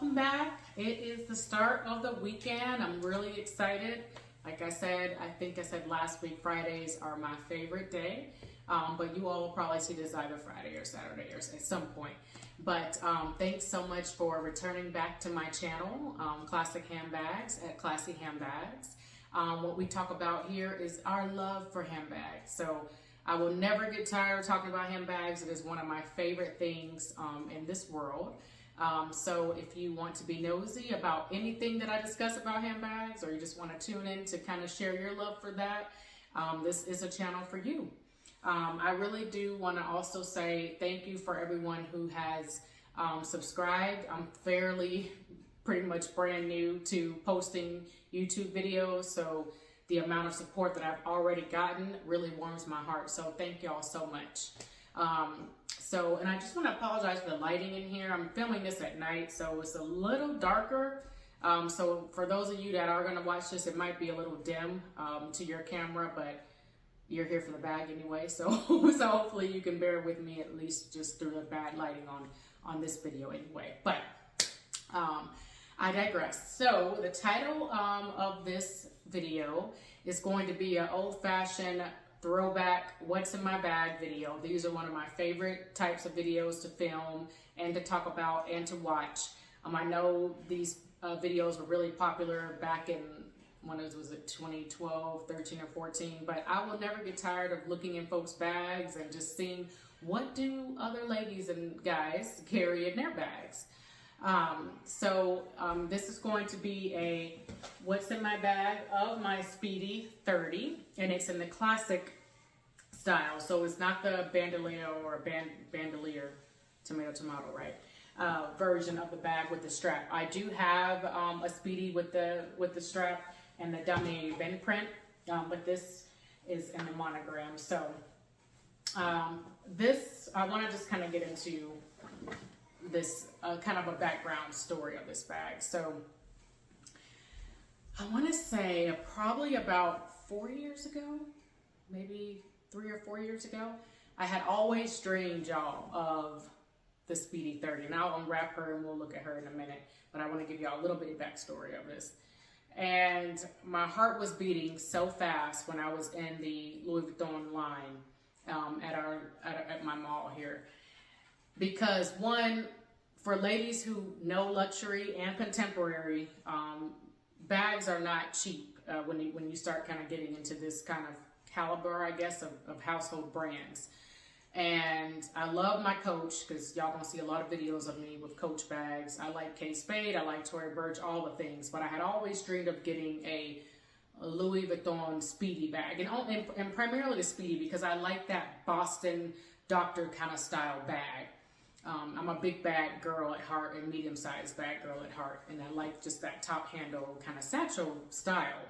welcome back. It is the start of the weekend. I'm really excited. Like I said, I think I said last week, Fridays are my favorite day. But you all will probably see this either Friday or Saturday or at some point. But thanks so much for returning back to my channel, Classic Handbags at Classy Handbags. What we talk about here is our love for handbags. So I will never get tired of talking about handbags. It is one of my favorite things in this world. So if you want to be nosy about anything that I discuss about handbags, or you just want to tune in to kind of share your love for that, this is a channel for you. I really do want to also say thank you for everyone who has subscribed. I'm pretty much brand new to posting YouTube videos, so the amount of support that I've already gotten really warms my heart. So thank y'all so much. And I just want to apologize for the lighting in here. I'm filming this at night, so it's a little darker. So for those of you that are going to watch this, it might be a little dim to your camera, but you're here for the bag anyway. So hopefully you can bear with me at least just through the bad lighting on this video anyway. But I digress. So the title of this video is going to be an old-fashioned throwback what's in my bag video. These are one of my favorite types of videos to film and to talk about and to watch. I know these videos were really popular back in, when it was it 2012, 13 or 14, but I will never get tired of looking in folks' bags and just seeing what do other ladies and guys carry in their bags. This is going to be a what's in my bag of my Speedy 30, and it's in the classic style. So it's not the bandolier or bandolier, tomato, right? Version of the bag with the strap. I do have a Speedy with the strap and the dummy bend print, but this is in the monogram. So this, I want to just kind of get into this kind of a background story of this bag. So I want to say probably about 4 years ago, maybe 3 or 4 years ago, I had always dreamed, y'all, of the Speedy 30. And I'll unwrap her and we'll look at her in a minute, but I want to give y'all a little bitty backstory of this. And my heart was beating so fast when I was in the Louis Vuitton line at my mall here. Because one, for ladies who know luxury and contemporary, bags are not cheap when you start kind of getting into this kind of caliber, I guess, of household brands. And I love my Coach, because y'all gonna see a lot of videos of me with Coach bags. I like Kate Spade, I like Tory Burch, all the things. But I had always dreamed of getting a Louis Vuitton Speedy bag, and primarily the Speedy because I like that Boston doctor kind of style bag. I'm a big bag girl at heart and medium-sized bag girl at heart, and I like just that top handle kind of satchel style.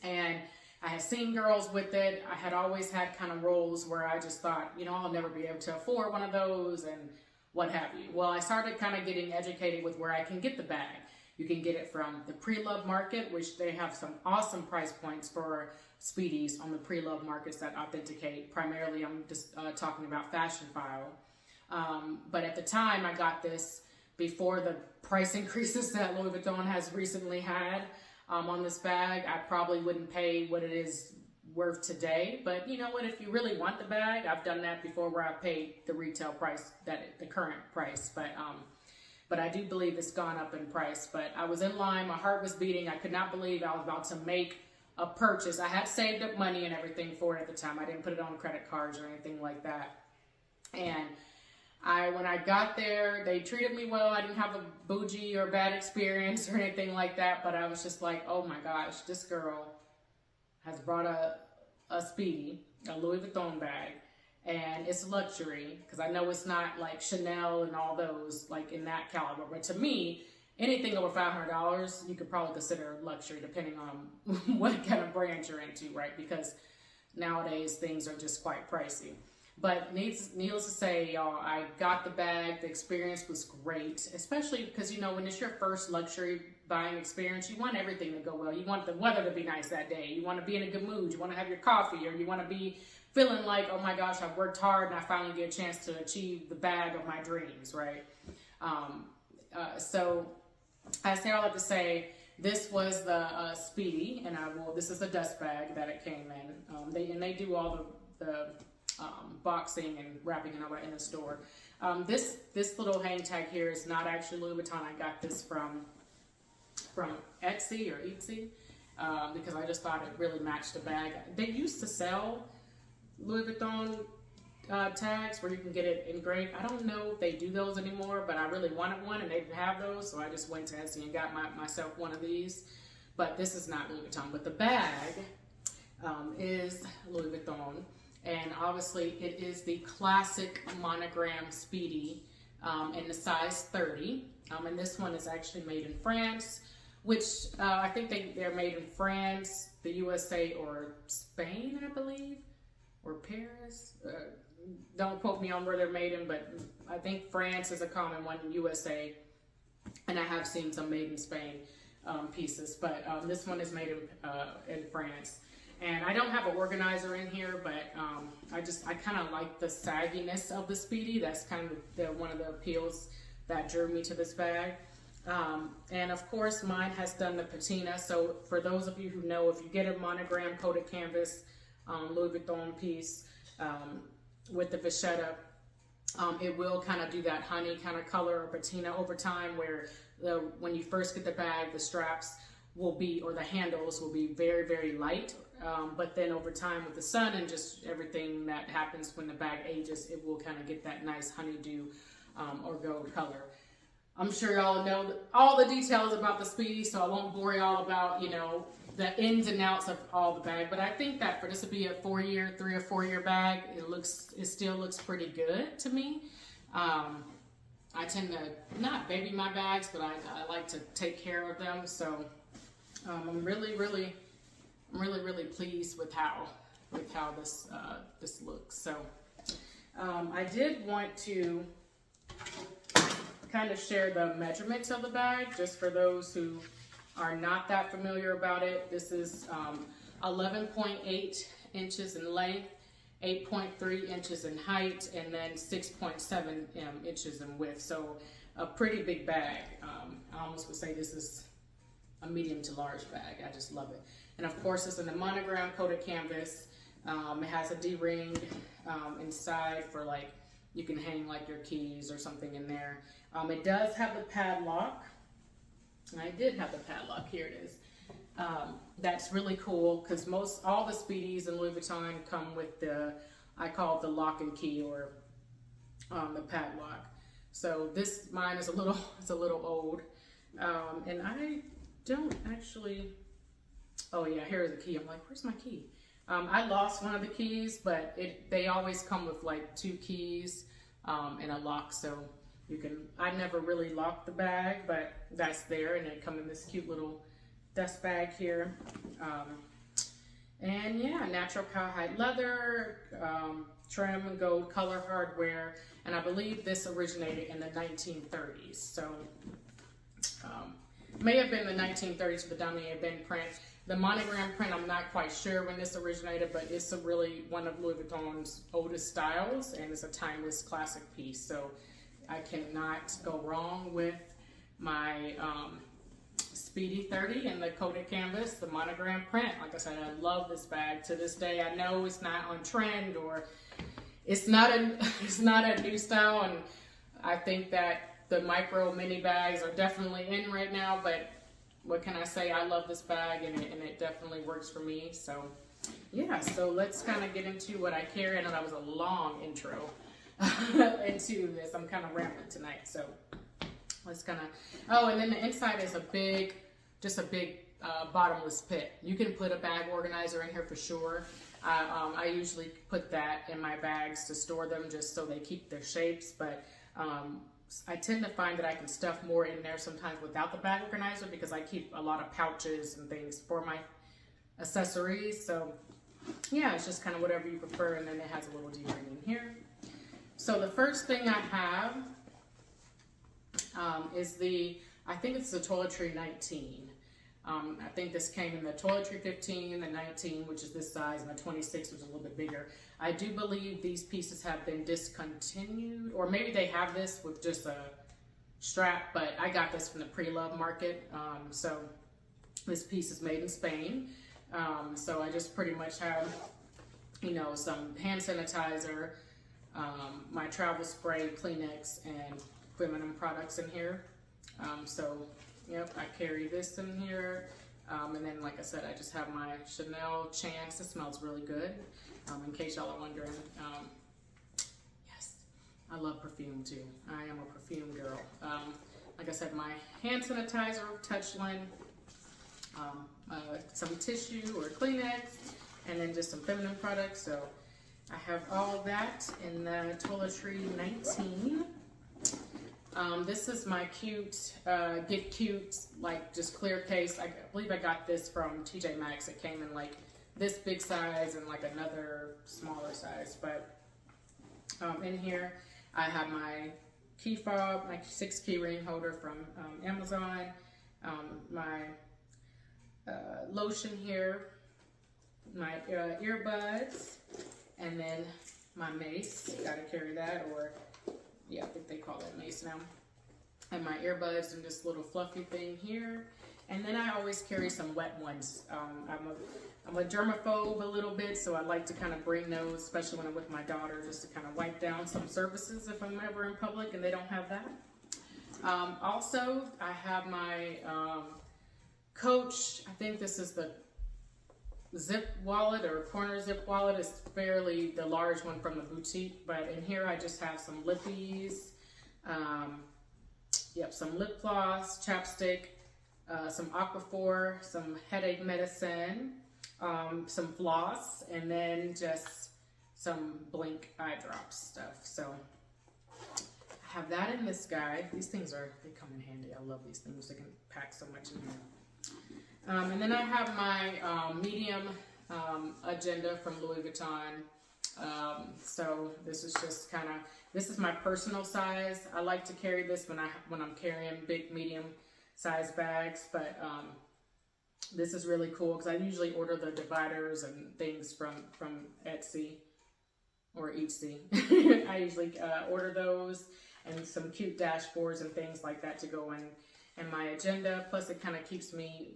And I had seen girls with it. I had always had kind of roles where I just thought, you know, I'll never be able to afford one of those and what have you. Well, I started kind of getting educated with where I can get the bag. You can get it from the pre-love market, which they have some awesome price points for Speedies on the pre-love markets that authenticate. Primarily, I'm just talking about Fashion File. But at the time, I got this before the price increases that Louis Vuitton has recently had on this bag. I probably wouldn't pay what it is worth today. But you know what? If you really want the bag, I've done that before where I paid the retail price, the current price. But I do believe it's gone up in price. But I was in line. My heart was beating. I could not believe I was about to make a purchase. I had saved up money and everything for it at the time. I didn't put it on credit cards or anything like that. And when I got there, they treated me well. I didn't have a bougie or bad experience or anything like that, but I was just like, oh my gosh, this girl has brought a Speedy, a Louis Vuitton bag, and it's luxury, because I know it's not like Chanel and all those, like in that caliber, but to me, anything over $500, you could probably consider luxury, depending on what kind of brand you're into, right? Because nowadays, things are just quite pricey. But needless to say, y'all, I got the bag. The experience was great, especially because, you know, when it's your first luxury buying experience, you want everything to go well. You want the weather to be nice that day. You want to be in a good mood. You want to have your coffee, or you want to be feeling like, oh my gosh, I've worked hard and I finally get a chance to achieve the bag of my dreams, right? So I say all that to say, this was the Speedy, and this is the dust bag that it came in. They do all the boxing and wrapping and all that in the store. This little hang tag here is not actually Louis Vuitton. I got this from Etsy or Etsy because I just thought it really matched the bag. They used to sell Louis Vuitton tags where you can get it engraved. I don't know if they do those anymore, but I really wanted one and they didn't have those, so I just went to Etsy and got myself one of these. But this is not Louis Vuitton, but the bag is Louis Vuitton, and obviously it is the classic Monogram Speedy in the size 30, and this one is actually made in France, which I think they're made in France, the USA, or Spain, I believe, or Paris. Don't quote me on where they're made in, but I think France is a common one, USA, and I have seen some made in Spain pieces, but this one is made in France. And I don't have an organizer in here, but I kind of like the sagginess of the Speedy. That's kind of one of the appeals that drew me to this bag. And of course, mine has done the patina. So for those of you who know, if you get a Monogram coated canvas Louis Vuitton piece with the vachetta, it will kind of do that honey kind of color or patina over time, where when you first get the bag, the straps will be, or the handles will be very, very light. But then over time with the sun and just everything that happens when the bag ages, it will kind of get that nice honeydew or gold color. I'm sure y'all know all the details about the Speedy, so I won't bore y'all about, the ins and outs of all the bag. But I think that for this to be a 3 or 4 year bag, it still looks pretty good to me. I tend to not baby my bags, but I like to take care of them. So I'm really pleased with how this looks. So I did want to kind of share the measurements of the bag, just for those who are not that familiar about it. This is 11.8 inches in length, 8.3 inches in height, and then 6.7 inches in width. So a pretty big bag. I almost would say this is a medium to large bag. I just love it. And of course, it's in the Monogram coated canvas. It has a D-ring inside for, like, you can hang like your keys or something in there. It does have the padlock. I did have the padlock. Here it is. That's really cool because all the Speedies in Louis Vuitton come with I call it the lock and key, or the padlock. So mine is a little old, and I don't actually. Oh yeah, here's the key. I'm like, where's my key? I lost one of the keys, but they always come with like 2 keys and a lock, so I never really locked the bag, but that's there, and they come in this cute little dust bag here. And yeah, natural cowhide leather, trim and gold color hardware, and I believe this originated in the 1930s. So may have been the 1930s for the Damier Ben print. The Monogram print, I'm not quite sure when this originated, but it's really one of Louis Vuitton's oldest styles, and it's a timeless classic piece. So I cannot go wrong with my Speedy 30 and the coated canvas, the Monogram print. Like I said, I love this bag to this day. I know it's not on trend, or it's not a new style, and I think that the micro mini bags are definitely in right now, but what can I say? I love this bag, and it definitely works for me. So yeah, so let's kind of get into what I carry. I know that was a long intro into this. I'm kind of rambling tonight, so let's kind of. Oh, and then the inside is just a big bottomless pit. You can put a bag organizer in here for sure. I usually put that in my bags to store them, just so they keep their shapes, but I tend to find that I can stuff more in there sometimes without the bag organizer, because I keep a lot of pouches and things for my accessories. So yeah, it's just kind of whatever you prefer. And then it has a little D-ring in here. So the first thing I have is I think it's the toiletry 19. I think this came in the toiletry 15, the 19, which is this size, and the 26, which is a little bit bigger. I do believe these pieces have been discontinued, or maybe they have this with just strap, but I got this from the pre-love market. So this piece is made in Spain. So I just pretty much have, you know, some hand sanitizer, my travel spray, Kleenex, and feminine products in here. So, yep, I carry this in here. And then, like I said, I just have my Chanel Chance. It smells really good, in case y'all are wondering. Yes, I love perfume too. I am a perfume girl. Like I said, my hand sanitizer, Touchland, some tissue or Kleenex, and then just some feminine products. So I have all of that in the Toiletry 19. This is my cute, Get Cute, like just clear case. I believe I got this from TJ Maxx. It came in like this big size and like another smaller size. But in here, I have my key fob, my 6 key ring holder from Amazon, my lotion here, my earbuds, and then my mace. Gotta carry that, or yeah, I think they call it mace now. And my earbuds and this little fluffy thing here. And then I always carry some wet ones. I'm a germaphobe a little bit, so I like to kind of bring those, especially when I'm with my daughter, just to kind of wipe down some surfaces if I'm ever in public and they don't have that. Also, I have my Coach, I think this is the zip wallet or corner zip wallet. It's fairly the large one from the boutique, but in here I just have some lippies, some lip gloss, chapstick, some Aquaphor, some headache medicine, some floss, and then just some Blink eye drops stuff. So I have that in this guy. These things they come in handy. I love these things. They can pack so much in here. And then I have my medium agenda from Louis Vuitton. So this is just this is my personal size. I like to carry this when I'm carrying big, medium size bags, but this is really cool because I usually order the dividers and things from Etsy or Etsy. I usually order those and some cute dashboards and things like that to go in my agenda. Plus, it kind of keeps me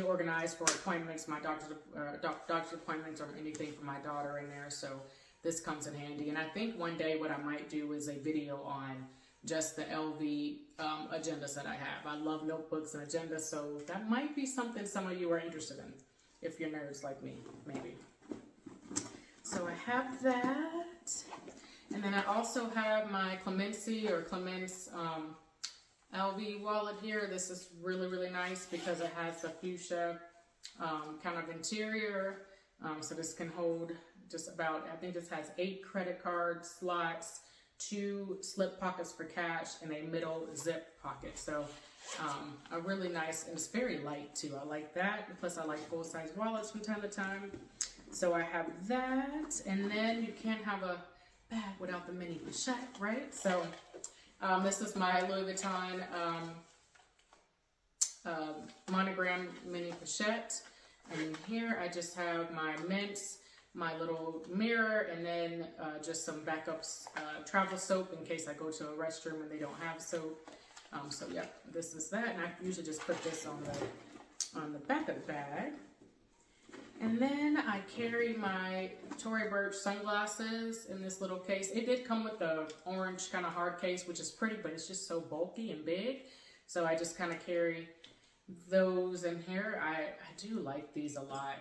organized for appointments, my doctor's appointments, or anything for my daughter in there. So this comes in handy. And I think one day what I might do is a video on just the LV agendas that I have. I love notebooks and agendas, so that might be something some of you are interested in, if you're nerds like me, maybe. So I have that. And then I also have my Clemency or Clemence LV wallet here. This is really, really nice because it has a fuchsia kind of interior. So this can hold just about, I think this has 8 credit card slots, 2 slip pockets for cash, and a middle zip pocket. So a really nice, and it's very light too. I like that. Plus I like full-size wallets from time to time. So I have that, and then you can't have a bag without the mini pochette, right? So this is my Louis Vuitton Monogram mini pochette. And in here I just have my mints, my little mirror, and then just some backups, travel soap in case I go to a restroom and they don't have soap. So yeah, this is that. And I usually just put this on the back of the bag. And then I carry my Tory Burch sunglasses in this little case. It did come with the orange kind of hard case, which is pretty, but it's just so bulky and big. So I just kind of carry those in here. I do like these a lot.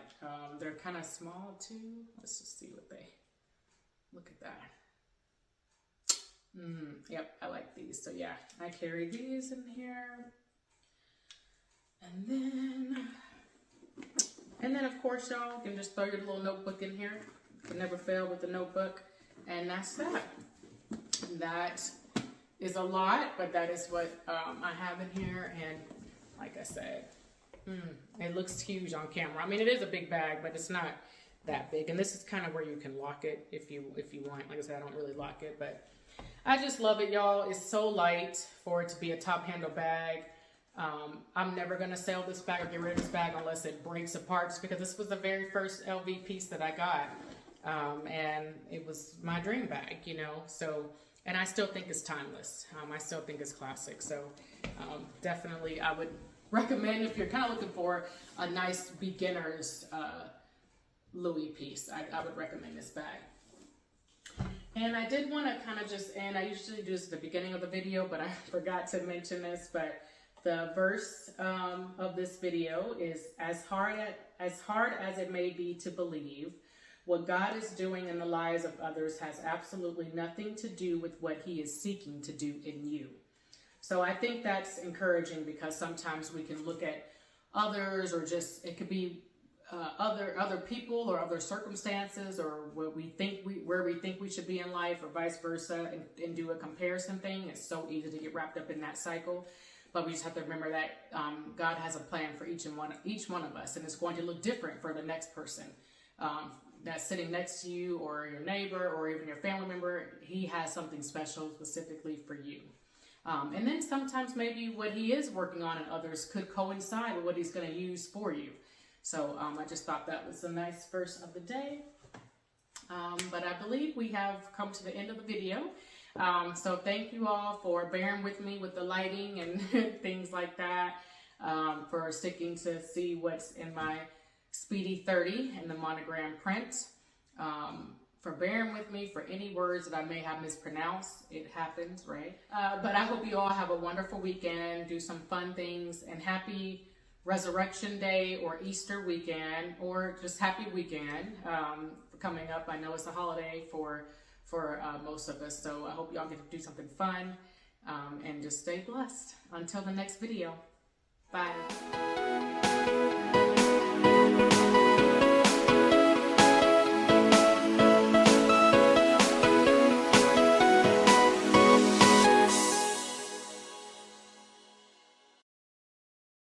They're kind of small too. Let's just see what they, look at that. Yep, I like these. So yeah, I carry these in here. And then of course, y'all can just throw your little notebook in here. Can never fail with the notebook. And that's that. That is a lot, but that is what I have in here. And like I said, it looks huge on camera. I mean, it is a big bag, but it's not that big. And this is kind of where you can lock it if you want. Like I said, I don't really lock it, but I just love it, y'all. It's so light for it to be a top handle bag. I'm never going to sell this bag or get rid of this bag unless it breaks apart, just because this was the very first LV piece that I got. And it was my dream bag, you know. So And I still think it's timeless. I still think it's classic. So definitely I would recommend, if you're kind of looking for a nice beginner's Louis piece, I would recommend this bag. And I did want to kind of just end, I usually do this at the beginning of the video, but I forgot to mention this, but the verse of this video is, as hard as it may be to believe, what God is doing in the lives of others has absolutely nothing to do with what he is seeking to do in you. So I think that's encouraging, because sometimes we can look at others, or just, it could be other people or other circumstances, or what we think where we think we should be in life, or vice versa, and do a comparison thing. It's so easy to get wrapped up in that cycle. But we just have to remember that God has a plan for each one of us, and it's going to look different for the next person that's sitting next to you, or your neighbor, or even your family member. He has something special specifically for you. And then sometimes maybe what he is working on in others could coincide with what he's going to use for you. So I just thought that was a nice verse of the day. But I believe we have come to the end of the video. So thank you all for bearing with me with the lighting and things like that, for sticking to see what's in my Speedy 30 and the Monogram print, for bearing with me for any words that I may have mispronounced. It happens, right? But I hope you all have a wonderful weekend, do some fun things, and happy Resurrection Day or Easter weekend, or just happy weekend coming up. I know it's a holiday for most of us, so I hope y'all get to do something fun, and just stay blessed. Until the next video, bye.